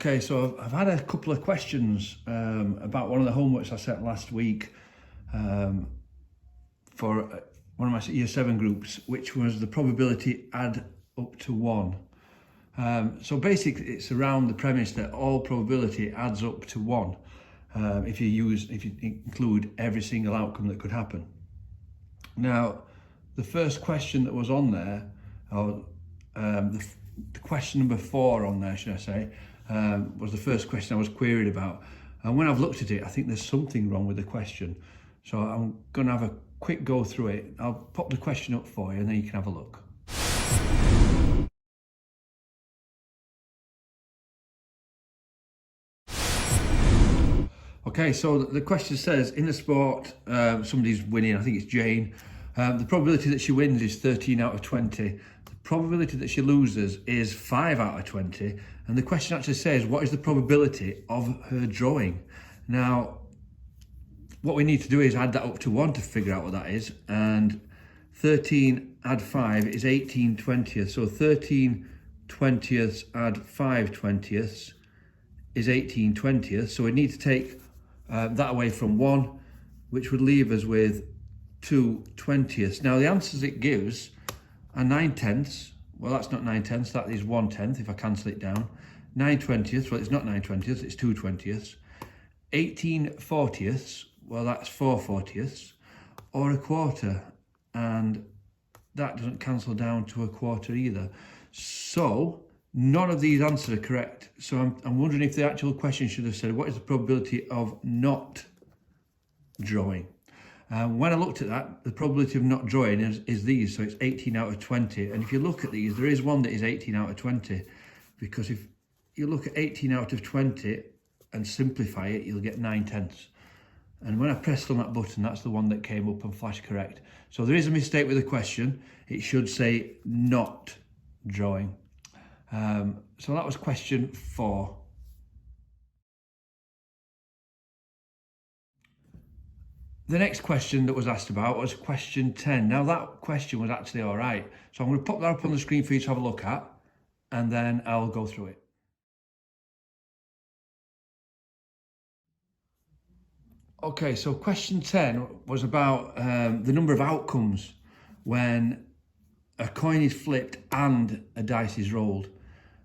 Okay, so I've had a couple of questions about one of the homeworks I sent last week for one of my Year 7 groups, which was the probability add up to 1. So basically it's around the premise that all probability adds up to 1 if you include every single outcome that could happen. Now, the first question that was on there, or the question number 4 on there, should I say, was the first question I was queried about. And when I've looked at it, I think there's something wrong with the question. So I'm going to have a quick go through it. I'll pop the question up for you and then you can have a look. Okay, so the question says, in the sport, somebody's winning, I think it's Jane. The probability that she wins is 13 out of 20. The probability that she loses is 5 out of 20. And the question actually says, what is the probability of her drawing? Now, what we need to do is add that up to 1 to figure out what that is. And 13 add 5 is 18 20ths. So 13 20ths add 5 20ths is 18 20ths. So we need to take that away from 1, which would leave us with 2 20ths. Now the answers it gives are 9/10. Well, that's not 9/10, that is 1/10 if I cancel it down. 9 20ths, well, it's not 9 20ths, it's 2 20ths. 18 40ths, well, that's 4 40ths, or a quarter, and that doesn't cancel down to a quarter either. So none of these answers are correct. So I'm wondering if the actual question should have said, what is the probability of not drawing? When I looked at that, the probability of not drawing is these, so it's 18 out of 20. And if you look at these, there is one that is 18 out of 20, because if you look at 18 out of 20 and simplify it, you'll get 9/10. And when I pressed on that button, that's the one that came up and flashed correct. So there is a mistake with the question. It should say not drawing. So that was question 4. The next question that was asked about was question 10. Now that question was actually all right. So I'm going to pop that up on the screen for you to have a look at, and then I'll go through it. Okay, so question 10 was about the number of outcomes when a coin is flipped and a dice is rolled.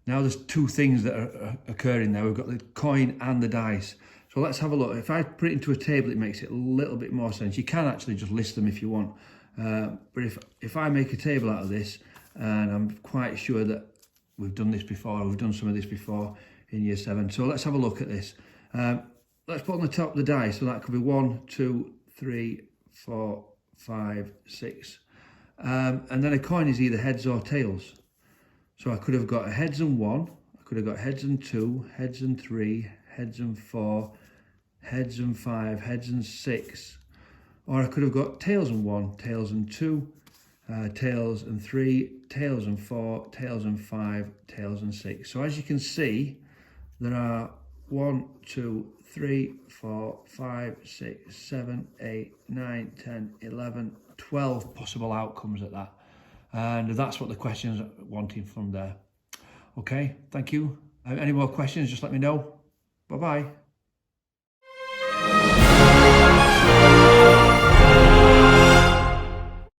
Now there's 2 things that are occurring there. We've got the coin and the dice. So let's have a look. If I put it into a table, it makes it a little bit more sense. You can actually just list them if you want. But if I make a table out of this, and I'm quite sure that we've done this before, we've done some of this before in Year 7. So let's have a look at this. Let's put on the top the dice. So that could be 1, 2, 3, 4, 5, 6. And then a coin is either heads or tails. So I could have got a heads and 1, I could have got heads and 2, heads and 3, heads and 4, heads and 5, heads and 6. Or I could have got tails and 1, tails and 2, tails and 3, tails and 4, tails and 5, tails and 6. So as you can see, there are 1, 2, 3, 4, 5, 6, 7, 8, 9, 10, 11, 12 possible outcomes at that. And that's what the question's wanting from there. Okay, thank you. Any more questions, just let me know. Bye-bye.